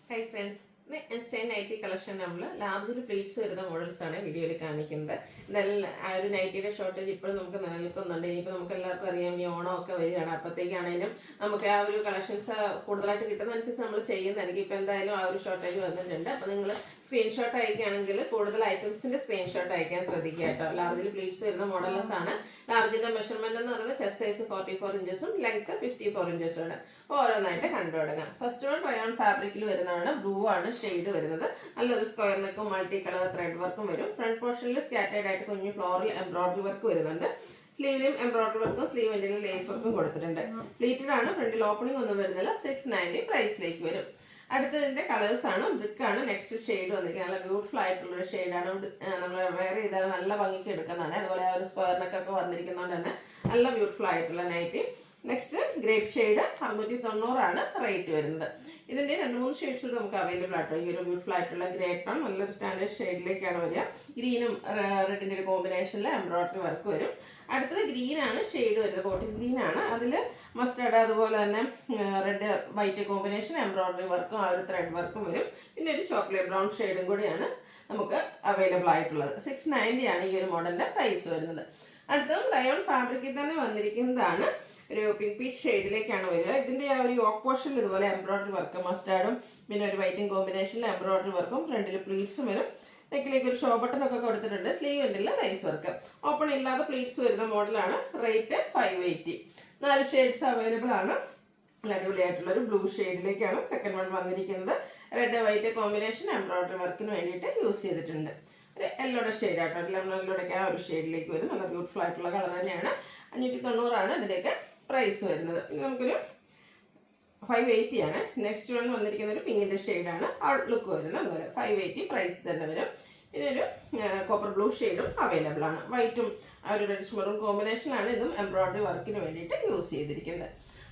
Hi friends, ഇന്ന് എൻസ്റ്റൈൻ nightie collection നമ്മൾ ലാർജിൽ pleats വരുന്ന മോഡൽസാണ് വീഡിയോയിൽ കാണിക്കുന്നത്. എന്തായാലും ആ ഒരു നൈറ്റിയുടെ ഷോർട്ടേജ് ഇപ്പോഴും നമുക്ക് നിലനിൽക്കുന്നുണ്ട്. ഇനിയിപ്പോൾ നമുക്ക് എല്ലാവർക്കും അറിയാം ഈ ഓണമൊക്കെ വരികയാണ്. അപ്പോഴത്തേക്കാണെങ്കിലും നമുക്ക് ആ ഒരു കളക്ഷൻസ് കൂടുതലായിട്ട് കിട്ടുന്നതനുസരിച്ച് നമ്മൾ ചെയ്യുന്നതായിരിക്കും. ഇപ്പോൾ എന്തായാലും ആ ഒരു ഷോർട്ടേജ് വന്നിട്ടുണ്ട്. അപ്പോൾ നിങ്ങൾ സ്ക്രീൻഷോട്ട് അയക്കുകയാണെങ്കിൽ കൂടുതൽ ഐറ്റംസിൻ്റെ സ്ക്രീൻഷോട്ട് അയക്കാൻ ശ്രദ്ധിക്കുക കേട്ടോ. ലാർജിൽ പ്ലീറ്റ്സ് വരുന്ന മോഡൽസ് ആണ്. ലാർജിൻ്റെ മെഷർമെൻറ്റ് എന്ന് പറയുന്നത് ചെസ്റ്റ് സൈസ് 44 ഇഞ്ചസും ലെങ്ത് 54 ഇഞ്ചസും ആണ്. ഓരോന്നായിട്ട് കണ്ടു തുടങ്ങാം. ഫസ്റ്റ് വൺ റയോൺ ഫാബ്രിക്കിൽ വരുന്നതാണ്. ബ്ലൂ ആണ് ഷെയ്ഡ് വരുന്നത്. നല്ലൊരു സ്ക്വയർ നെക്കും മൾട്ടി കളർ ത്രെഡ് വർക്കും വരും. ഫ്രണ്ട് പോർഷനിൽ സ്കാറ്റേഡ് ആയിട്ട് കുഞ്ഞു ഫ്ലോറൽ എംബ്രോയിഡറി വർക്ക് വരുന്നുണ്ട്. സ്ലീവിലും എംബ്രോയിഡറി വർക്കും സ്ലീവ് എൻഡിലും ലേസ് വർക്കും കൊടുത്തിട്ടുണ്ട്. പ്ലീറ്റഡ് ആണ്. ഫ്രണ്ടിൽ ഓപ്പണിംഗ് ഒന്നും വരുന്നില്ല. 690 പ്രൈസിലേക്ക് വരും. അടുത്തതിന്റെ കളേഴ്സ് ആണ്. ബ്രിക്ക് ആണ് നെക്സ്റ്റ് ഷെയ്ഡ് വന്നിരിക്കുന്നത്. നല്ല ബ്യൂട്ടിഫുൾ ആയിട്ടുള്ള ഷെയ്ഡാണ്. നമ്മൾ വേറെ ചെയ്താൽ നല്ല ഭംഗിക്ക് എടുക്കുന്നതാണ്. അതുപോലെ ആ ഒരു സ്ക്വയർ നെക്കൊക്കെ വന്നിരിക്കുന്നതുകൊണ്ട് തന്നെ നല്ല ബ്യൂട്ടിഫുൾ ആയിട്ടുള്ള nighty. Next grape shade 690 rate വരുന്നത്. ഇതിൻ്റെ 2-3 ഷെയ്ഡ്സ് നമുക്ക് അവൈലബിൾ ആട്ടോ. ഈ ഒരു ബ്യൂട്ടിഫുൾ ആയിട്ടുള്ള ഗ്രേ ടോൺ നല്ലൊരു സ്റ്റാൻഡേർഡ് ഷെയ്ഡിലേക്കാണ് വരിക. ഗ്രീനും റെഡിൻ്റെ ഒരു കോമ്പിനേഷനിൽ എംബ്രോയിഡറി വർക്ക് വരും. അടുത്തത് ഗ്രീൻ ആണ് ഷെയ്ഡ് വരുന്നത്. ബോട്ടിൽ ഗ്രീൻ ആണ്. അതിൽ മസ്റ്റർഡ് അതുപോലെ തന്നെ റെഡ് വൈറ്റ് കോമ്പിനേഷൻ എംബ്രോയിഡറി വർക്കും ആ ഒരു ത്രെഡ് വർക്കും വരും. പിന്നെ ഒരു ചോക്ലേറ്റ് ബ്രൗൺ ഷെയ്ഡും കൂടിയാണ് നമുക്ക് അവൈലബിൾ ആയിട്ടുള്ളത്. 690 ആണ് ഈ ഒരു മോഡലിൻ്റെ പ്രൈസ് വരുന്നത്. അടുത്തതും റയോൺ ഫാബ്രിക്കിൽ തന്നെ വന്നിരിക്കുന്നതാണ്. ഒരു പിങ്ക് പീച്ച് ഷെയ്ഡിലേക്കാണ് വരിക. ഇതിൻ്റെ ആ ഒരു യോക്ക് പോർഷനിൽ ഇതുപോലെ എംബ്രോയിഡറി വർക്ക് മസ്റ്റാർഡും പിന്നെ ഒരു വൈറ്റും കോമ്പിനേഷനിൽ എംബ്രോയിഡറി വർക്കും ഫ്രണ്ടിൽ പ്ലീറ്റ്സും വരും. നെക്കിലേക്ക് ഒരു ഷോ ബട്ടണൊക്കെ കൊടുത്തിട്ടുണ്ട്. സ്ലീവ് എൻഡിൽ ലൈസ് വർക്ക്. ഓപ്പൺ ഇല്ലാതെ പ്ലീറ്റ്സ് വരുന്ന മോഡലാണ്. റേറ്റ് 580. 4 ഷെയ്ഡ്സ് അവൈലബിൾ ആണ്. നല്ല അടിപൊളിയായിട്ടുള്ളൊരു ബ്ലൂ ഷെയ്ഡിലേക്കാണ് സെക്കൻഡ് വൺ വന്നിരിക്കുന്നത്. റെഡ് വൈറ്റ് കോമ്പിനേഷൻ എംബ്രോയിഡറി വർക്കിന് വേണ്ടിയിട്ട് യൂസ് ചെയ്തിട്ടുണ്ട്. ഒരു യെല്ലോയുടെ ഷെയ്ഡ് ആട്ടോ. ലെമൺ യെല്ലോയുടെ ആ ഒരു ഷെയ്ഡിലേക്ക് വരും. നല്ല ബ്യൂട്ടിഫുൾ ആയിട്ടുള്ള കളർ തന്നെയാണ്. 590 ഇതിൻ്റെയൊക്കെ പ്രൈസ് വരുന്നത്. പിന്നെ നമുക്കൊരു 580 ആണ്. നെക്സ്റ്റ് വൺ വന്നിരിക്കുന്ന ഒരു പിങ്കിൻ്റെ ഷെയ്ഡാണ് ഔട്ട്ലുക്ക് വരുന്നത്. അതുപോലെ 580 പ്രൈസ് തന്നെ വരും. പിന്നെ ഒരു കോപ്പർ ബ്ലൂ ഷെയ്ഡും അവൈലബിൾ ആണ്. വൈറ്റും ആ ഒരു റെഡിഷ് മെറൂൺ കോമ്പിനേഷനിലാണ് ഇതും എംബ്രോയിഡറി വർക്കിന് വേണ്ടിയിട്ട് യൂസ് ചെയ്തിരിക്കുന്നത്.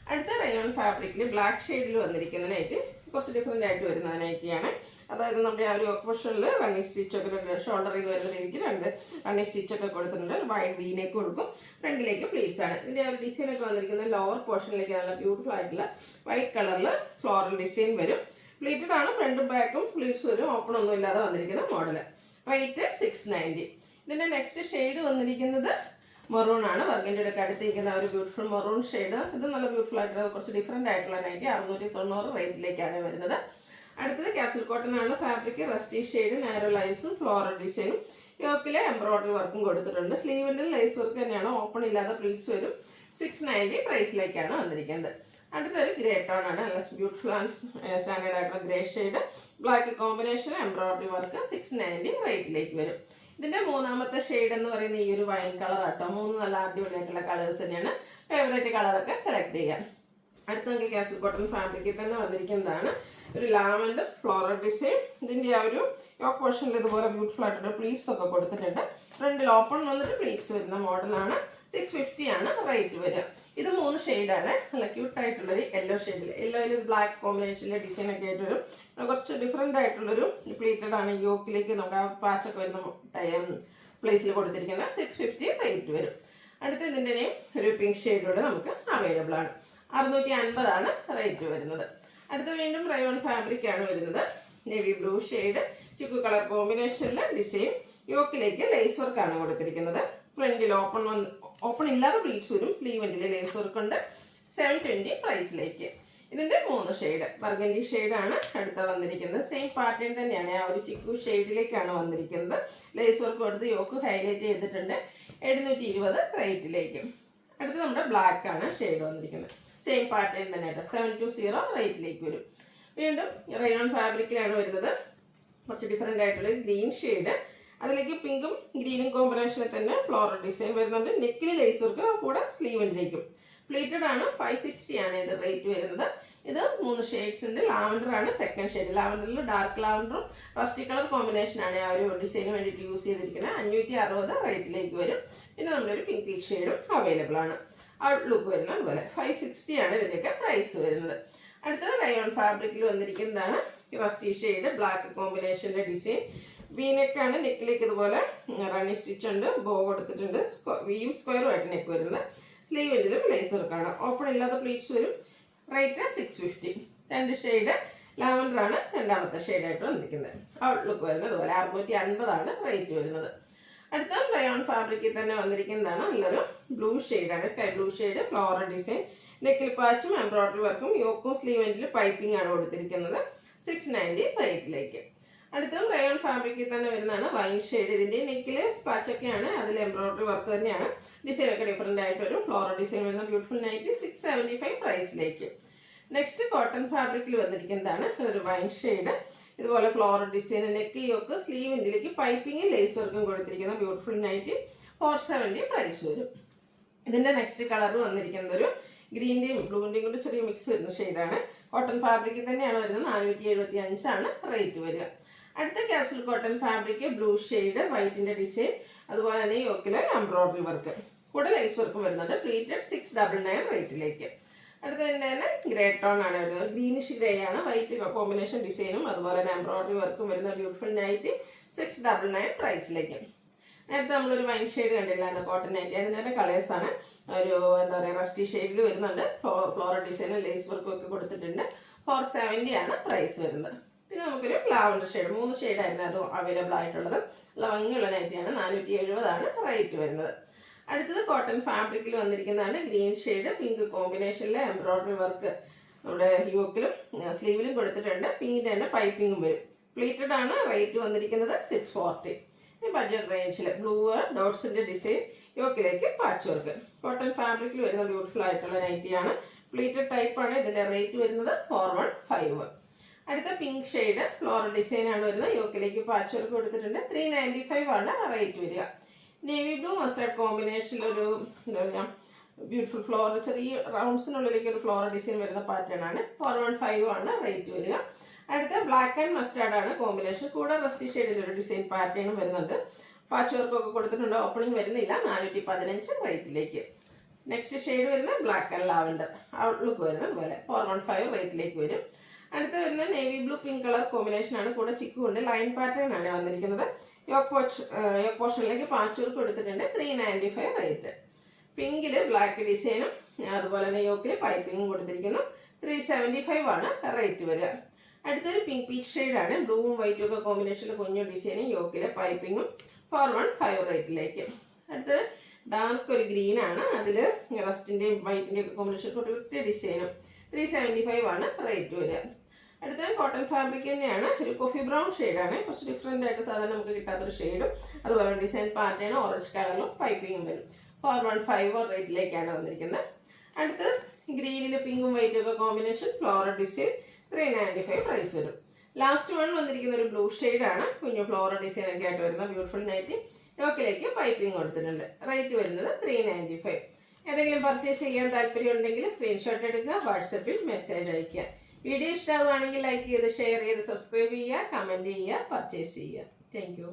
അടുത്ത റയോൺ ഫാബ്രിക്കിൽ ബ്ലാക്ക് ഷെയ്ഡിൽ വന്നിരിക്കുന്ന നൈറ്റ് കുറച്ച് ഡിഫറെൻ്റ് ആയിട്ട് വരുന്ന നൈറ്റിയാണ്. അതായത് നമ്മുടെ ആ ഒരു ഓപ്പോഷനിൽ റണ്ണിങ് സ്റ്റിച്ചൊക്കെ ഷോൾഡറിൽ നിന്ന് വരുന്ന രീതിക്ക് 2 റണ്ണിങ് സ്റ്റിച്ചൊക്കെ കൊടുത്തിട്ടുണ്ട്. വൈഡ് വീനേക്ക് കൊടുക്കും. ഫ്രണ്ടിലേക്ക് പ്ലീറ്റ്സ് ആണ്. ഇതിൻ്റെ ആ ഒരു ഡിസൈനൊക്കെ വന്നിരിക്കുന്നത് ലോവർ പോർഷനിലേക്ക് നല്ല ബ്യൂട്ടിഫുൾ ആയിട്ടുള്ള വൈറ്റ് കളറിൽ ഫ്ലോറൽ ഡിസൈൻ വരും. പ്ലീറ്റഡ് ആണ്. ഫ്രണ്ടും ബാക്കും പ്ലീറ്റ്സ് വരും. ഓപ്പൺ ഒന്നും ഇല്ലാതെ വന്നിരിക്കുന്ന മോഡൽ. റേറ്റ് 690. ഇതിൻ്റെ നെക്സ്റ്റ് ഷെയ്ഡ് വന്നിരിക്കുന്നത് മെറൂൺ ആണ്. വർഗിൻ്റെ ഒക്കെ അടുത്തിരിക്കുന്ന ഒരു ബ്യൂട്ടിഫുൾ മെറൂൺ ഷെയ്ഡ്. ഇത് നല്ല ബ്യൂട്ടിഫുൾ ആയിട്ടുള്ള കുറച്ച് ഡിഫറെൻ്റ് ആയിട്ടുള്ള നൈറ്റി 690 റേറ്റിലേക്കാണ് വരുന്നത്. അടുത്തത് ക്യാപ്സിൽ കോട്ടൺ ആണ്. ഫാബ്രിക് റസ്റ്റി ഷെയ്ഡ് നാരോ ലൈൻസും ഫ്ലോറൽ ഡിസൈനും യോക്കിലെ എംബ്രോയിഡറി വർക്കും കൊടുത്തിട്ടുണ്ട്. സ്ലീവിൻ്റെ ലേസ് വർക്ക് തന്നെയാണ്. ഓപ്പൺ ഇല്ലാതെ പ്ലീറ്റ്സ് വരും. 690 പ്രൈസിലേക്കാണ് വന്നിരിക്കുന്നത്. അടുത്തൊരു ഗ്രേ ടോൺ ആണ്. നല്ല ബ്യൂട്ടിഫുൾ ആൻഡ് സ്റ്റാൻഡേർഡ് ആയിട്ടുള്ള grey shade black combination embroidery work 690 റേറ്റിലേക്ക് വരും. ഇതിൻ്റെ മൂന്നാമത്തെ ഷെയ്ഡ് എന്ന് പറയുന്നത് ഈ ഒരു വൈൻ കളർ ആട്ടോ. 3 നല്ല അടിപൊളിയായിട്ടുള്ള കളേഴ്സ് തന്നെയാണ്. ഫേവറേറ്റ് കളറൊക്കെ സെലക്ട് ചെയ്യാം. അടുത്ത നമുക്ക് ക്യാപ്സിൽ കോട്ടൺ ഫാബ്രിക്കിൽ തന്നെ വന്നിരിക്കുന്നതാണ്. ഒരു ലാവൻഡർ ഫ്ലോറൽ ഡിസൈൻ. ഇതിൻ്റെ ആ ഒരു യോക്ക് പോർഷനിൽ ഇതുപോലെ ബ്യൂട്ടിഫുൾ ആയിട്ടുള്ള പ്ലീറ്റ്സ് ഒക്കെ കൊടുത്തിട്ടുണ്ട്. ഫ്രണ്ടിൽ ഓപ്പൺ വന്നിട്ട് പ്ലീറ്റ്സ് വരുന്ന മോഡലാണ്. 650 ആണ് റേറ്റ് വരിക. ഇത് 3 ഷെയ്ഡാണ്. നല്ല ക്യൂട്ടായിട്ടുള്ളൊരു യെല്ലോ ഷെയ്ഡിൽ യെല്ലോയിൽ ഒരു ബ്ലാക്ക് കോമ്പിനേഷനിലെ ഡിസൈനൊക്കെ ആയിട്ട് വരും. കുറച്ച് ഡിഫറെൻ്റ് ആയിട്ടുള്ളൊരു പ്ലീറ്റഡ് ആണ്. യോക്കിലേക്ക് നമുക്ക് ആ പാച്ചൊക്കെ വരുന്ന പ്ലേസിൽ കൊടുത്തിരിക്കുന്നത്. 650 റേറ്റ് വരും. അടുത്ത ഇതിൻ്റെ ഒരു പിങ്ക് ഷെയ്ഡോടെ നമുക്ക് അവൈലബിൾ ആണ്. 650 റേറ്റ് വരുന്നത്. അടുത്ത വീണ്ടും റയോൺ ഫാബ്രിക് ആണ് വരുന്നത്. നേവി ബ്ലൂ ഷെയ്ഡ് ചുക്ക് കളർ കോമ്പിനേഷനിൽ ഡിസൈൻ. യോക്കിലേക്ക് ലേസ് വർക്കാണ് കൊടുത്തിരിക്കുന്നത്. ഫ്രണ്ടിൽ ഓപ്പൺ ഇല്ലാതെ പ്ലീറ്റ്സ് വരും. സ്ലീവെൻറ്റിൽ ലേസ് വർക്ക് ഉണ്ട്. 720 പ്രൈസിലേക്ക്. ഇതിൻ്റെ 3 ഷെയ്ഡ്. ബർഗൻഡി ഷെയ്ഡാണ് അടുത്ത വന്നിരിക്കുന്നത്. സെയിം പാറ്റേൺ തന്നെയാണ്. ആ ഒരു ചിക്കു ഷെയ്ഡിലേക്കാണ് വന്നിരിക്കുന്നത്. ലേസ് വർക്ക് കൊടുത്ത് യോക്ക് ഹൈലൈറ്റ് ചെയ്തിട്ടുണ്ട്. 720 റേറ്റിലേക്ക്. അടുത്ത് നമ്മുടെ ബ്ലാക്ക് ആണ് ഷെയ്ഡ് വന്നിരിക്കുന്നത്. സെയിം പാറ്റേൺ തന്നെ കേട്ടോ. 720 റേറ്റിലേക്ക് വരും. വീണ്ടും റയോൺ ഫാബ്രിക്കിലാണ് വരുന്നത്. കുറച്ച് ഡിഫറെൻ്റ് ആയിട്ടുള്ള ഗ്രീൻ ഷെയ്ഡ്. അതിലേക്ക് പിങ്കും ഗ്രീനും കോമ്പിനേഷനിൽ തന്നെ ഫ്ലോറൽ ഡിസൈൻ വരുന്നുണ്ട്. നെക്കിൽ ലേസ് വർക്ക് കൂടെ സ്ലീവിലേക്കും. പ്ലീറ്റഡ് ആണ്. 560 ആണ് ഇത് റേറ്റ് വരുന്നത്. ഇത് 3 ഷെയ്ഡ്സ് ഉണ്ട്. ലാവൻഡർ ആണ് സെക്കൻഡ് ഷെയ്ഡ്. ലാവൻഡറിൽ ഡാർക്ക് ലാവൻഡറും റസ്റ്റി കളർ കോമ്പിനേഷനാണ് ആ ഒരു ഡിസൈന് വേണ്ടിയിട്ട് യൂസ് ചെയ്തിരിക്കുന്നത്. 560 റേറ്റിലേക്ക് വരും. പിന്നെ നമ്മളൊരു പിങ്ക് ഷെയ്ഡും അവൈലബിൾ ആണ്. ഔട്ട്ലുക്ക് വരുന്നത് അതുപോലെ 560 ആണ് ഇതിൻ്റെയൊക്കെ പ്രൈസ് വരുന്നത്. അടുത്തത് റയോൺ ഫാബ്രിക്കിൽ വന്നിരിക്കുന്നതാണ്. റസ്റ്റി ഷെയ്ഡ് ബ്ലാക്ക് കോമ്പിനേഷൻ്റെ ഡിസൈൻ. വീനെക്കാണ്. നെക്കിലേക്ക് ഇതുപോലെ റണ്ണി സ്റ്റിച്ച് ഉണ്ട്. ബോ കൊടുത്തിട്ടുണ്ട്. വീയും സ്ക്വയറും ആയിട്ട് നെക്ക് വരുന്നത്. സ്ലീവിൻ്റിലും ലേസ് വർക്കാണ്. ഓപ്പൺ ഇല്ലാത്ത പ്ലീറ്റ്സ് വരും. റേറ്റ് 650. 2 ഷെയ്ഡ് ലാവൻഡറാണ് രണ്ടാമത്തെ ഷെയ്ഡായിട്ട് വന്നിരിക്കുന്നത്. ഔട്ട്ലുക്ക് വരുന്നത് അതുപോലെ 650 റേറ്റ് വരുന്നത്. അടുത്ത റയോൺ ഫാബ്രിക്കിൽ തന്നെ വന്നിരിക്കുന്നതാണ് നല്ലൊരു ബ്ലൂ ഷെയ്ഡാണ്, sky blue shade, floral design, നെക്കിൽ പാച്ചും എംബ്രോയിഡറി വർക്കും, യോക്കും സ്ലീവ് എൻഡിൽ പൈപ്പിംഗ് ആണ് കൊടുത്തിരിക്കുന്നത്. 690 റേറ്റിലേക്ക്. അടുത്തതും റയോൺ ഫാബ്രിക്കിൽ തന്നെ വരുന്നതാണ് വൈൻ ഷെയ്ഡ്. ഇതിൻ്റെ നെക്കിൽ പാച്ചൊക്കെയാണ്, അതിൽ എംബ്രോയിഡറി വർക്ക് തന്നെയാണ്, ഡിസൈനൊക്കെ ഡിഫറെൻ്റ് ആയിട്ട് വരും. ഫ്ലോറൽ ഡിസൈൻ വരുന്ന ബ്യൂട്ടിഫുൾ നൈറ്റി 675 പ്രൈസിലേക്ക്. നെക്സ്റ്റ് കോട്ടൺ ഫാബ്രിക്കിൽ വന്നിരിക്കുന്നതാണ് ഒരു വൈൻ ഷെയ്ഡ്. ഇതുപോലെ floral design, neck yoke sleeve എൻഡിലേക്ക് പൈപ്പിംഗ് ലേസ് വർക്കും കൊടുത്തിരിക്കുന്ന ബ്യൂട്ടിഫുൾ നൈറ്റി 470 പ്രൈസ് വരും. ഇതിൻ്റെ നെക്സ്റ്റ് കളർ വന്നിരിക്കുന്നത് ഒരു ഗ്രീൻ്റെയും ബ്ലൂവിൻ്റെയും കൂടി ചെറിയ മിക്സ് വരുന്ന ഷെയ്ഡാണ്. കോട്ടൺ ഫാബ്രിക്കിൽ തന്നെയാണ് വരുന്നത്. 475 റേറ്റ് വരിക. അടുത്ത capsule cotton fabric blue shade, വൈറ്റിൻ്റെ ഡിസൈൻ, അതുപോലെ തന്നെ യോക്കിലെ എംബ്രോയിഡറി വർക്ക്, കൂടെ ലേസ് വർക്കും വരുന്നുണ്ട്. പ്ലീറ്റഡ് 699 റേറ്റിലേക്ക്. അടുത്തതിൻ്റെ തന്നെ ഗ്രേ ടോൺ ആണ് വരുന്നത്. ഗ്രീനിഷ് ഗ്രേ ആണ്, വൈറ്റ് കോമ്പിനേഷൻ ഡിസൈനും അതുപോലെ തന്നെ എംബ്രോയിഡറി വർക്കും വരുന്ന ബ്യൂട്ടിഫുൾ നൈറ്റി 699 പ്രൈസിലേക്ക്. നേരത്തെ നമ്മളൊരു വൈൻ ഷെയ്ഡ് കണ്ടില്ലായിരുന്നു കോട്ടൺ നൈറ്റി, അതിൻ്റെ കളേഴ്സാണ്. ഒരു എന്താ പറയുക റസ്റ്റി ഷെയ്ഡിൽ വരുന്നുണ്ട്. ഫ്ലോറൽ ഡിസൈനും ലേസ് വർക്കും ഒക്കെ കൊടുത്തിട്ടുണ്ട്. 470 പ്രൈസ് വരുന്നത്. പിന്നെ നമുക്കൊരു ലാവൻഡർ ഷെയ്ഡ്, 3 ഷെയ്ഡായിരുന്നു അത് അവൈലബിൾ ആയിട്ടുള്ളത്. നല്ല ഭംഗിയുള്ള നൈറ്റിയാണ്. 470 റേറ്റ് വരുന്നത്. അടുത്തത് കോട്ടൺ ഫാബ്രിക്കിൽ വന്നിരിക്കുന്നതാണ് ഗ്രീൻ ഷെയ്ഡ്, പിങ്ക് കോമ്പിനേഷനിലെ എംബ്രോയിഡറി വർക്ക് നമ്മുടെ യോക്കിലും സ്ലീവിലും കൊടുത്തിട്ടുണ്ട്. പിങ്കിൻ്റെ തന്നെ പൈപ്പിങ്ങും വരും. പ്ലീറ്റഡ് ആണ്. റേറ്റ് വന്നിരിക്കുന്നത് 640. ബഡ്ജറ്റ് റേഞ്ചിൽ ബ്ലൂ ഡോട്ട്സിൻ്റെ ഡിസൈൻ, യോക്കിലേക്ക് പാച്ച് വർക്ക്. കോട്ടൺ ഫാബ്രിക്കിൽ വരുന്ന ബ്യൂട്ടിഫുൾ ആയിട്ടുള്ള നൈറ്റിയാണ്. പ്ലീറ്റഡ് ടൈപ്പാണ്. ഇതിൻ്റെ റേറ്റ് വരുന്നത് 415. അടുത്ത പിങ്ക് ഷെയ്ഡ് ഫ്ലോറൽ ഡിസൈൻ ആണ് വരുന്നത്. യോക്കിലേക്ക് പാച്ച് വർക്ക് കൊടുത്തിട്ടുണ്ട്. 395 റേറ്റ് വരിക. നേവി ബ്ലൂ മസ്റ്റാർഡ് കോമ്പിനേഷനിലൊരു എന്താ പറയുക ബ്യൂട്ടിഫുൾ ഫ്ലോറൽ, ചെറിയ റൗണ്ട്സിനുള്ളിലേക്ക് ഒരു ഫ്ലോറൽ ഡിസൈൻ വരുന്ന പാറ്റേൺ ആണ്. 415 റേറ്റ് വരിക. അടുത്ത ബ്ലാക്ക് ആൻഡ് മസ്റ്റാർഡ് ആണ് കോമ്പിനേഷൻ, കൂടെ റസ്റ്റി ഷെയ്ഡിൽ ഒരു ഡിസൈൻ പാറ്റേണും വരുന്നുണ്ട്. പാച്ച് വർക്കൊക്കെ കൊടുത്തിട്ടുണ്ട്. ഓപ്പണിംഗ് വരുന്നില്ല. 415 റേറ്റിലേക്ക്. നെക്സ്റ്റ് ഷെയ്ഡ് വരുന്നത് ബ്ലാക്ക് ആൻഡ് ലാവൻഡർ, ഔട്ട്ലുക്ക് വരുന്നത് അതുപോലെ 415 റേറ്റിലേക്ക് വരും. അടുത്ത വരുന്നത് navy blue pink colour combination ആണ്, കൂടെ ചിക്കു കൊണ്ട് ലൈൻ പാറ്റേൺ ആണ് വന്നിരിക്കുന്നത്. യോക്ക് പോർഷനിലേക്ക് പാച്ച് വർക്ക് കൊടുത്തിട്ടുണ്ട്. 395 റേറ്റ്. പിങ്കിൽ ബ്ലാക്ക് ഡിസൈനും അതുപോലെ തന്നെ യോക്കിൽ പൈപ്പിങ്ങും കൊടുത്തിരിക്കുന്നു. 375 റേറ്റ് വരിക. അടുത്തൊരു പിങ്ക് പീച്ച് ഷെയ്ഡാണ്. ബ്ലൂവും വൈറ്റും ഒക്കെ കോമ്പിനേഷനിൽ കുഞ്ഞു ഡിസൈനും യോക്കിലെ പൈപ്പിങ്ങും 415 റേറ്റിലേക്ക്. അടുത്തൊരു ഡാർക്ക് ഒരു ഗ്രീനാണ്, അതിൽ റസ്റ്റിൻ്റെയും വൈറ്റിൻ്റെയും ഒക്കെ കോമ്പിനേഷൻ ഒറ്റ ഡിസൈനും 375 റേറ്റ് വരിക. അടുത്ത കോട്ടൺ ഫാബ്രിക് തന്നെയാണ്. ഒരു കോഫി ബ്രൗൺ ഷെയ്ഡാണ്, കുറച്ച് ഡിഫറെൻ്റ് ആയിട്ട് സാധാരണ നമുക്ക് കിട്ടാത്തൊരു ഷെയ്ഡും അതുപോലെ ഡിസൈൻ പാറ്റേൺ ഓറഞ്ച് കളറിലും പൈപ്പിങ്ങും വരും. 415 റേറ്റിലേക്കാണ് വന്നിരിക്കുന്നത്. അടുത്ത് ഗ്രീനിൽ പിങ്കും വൈറ്റും ഒക്കെ കോമ്പിനേഷൻ ഫ്ലോറൽ ഡിസൈൻ 395 പ്രൈസ് വരും. ലാസ്റ്റ് വൺ വന്നിരിക്കുന്ന ഒരു ബ്ലൂ ഷെയ്ഡാണ്, കുഞ്ഞു ഫ്ലോറൽ ഡിസൈൻ ഒക്കെ ആയിട്ട് വരുന്ന ബ്യൂട്ടിഫുൾ നൈറ്റി. യോക്കിലേക്ക് പൈപ്പിംഗ് കൊടുത്തിട്ടുണ്ട്. റേറ്റ് വരുന്നത് 395. ഏതെങ്കിലും പർച്ചേസ് ചെയ്യാൻ താല്പര്യം ഉണ്ടെങ്കിൽ സ്ക്രീൻഷോട്ട് എടുക്കുക, വാട്സപ്പിൽ മെസ്സേജ് അയയ്ക്കുക. വീഡിയോ ഇഷ്ടമാവുകയാണെങ്കിൽ ലൈക്ക് ചെയ്ത് ഷെയർ ചെയ്ത് സബ്സ്ക്രൈബ് ചെയ്യുക, കമൻറ്റ് ചെയ്യുക, പർച്ചേസ് ചെയ്യുക. Thank you.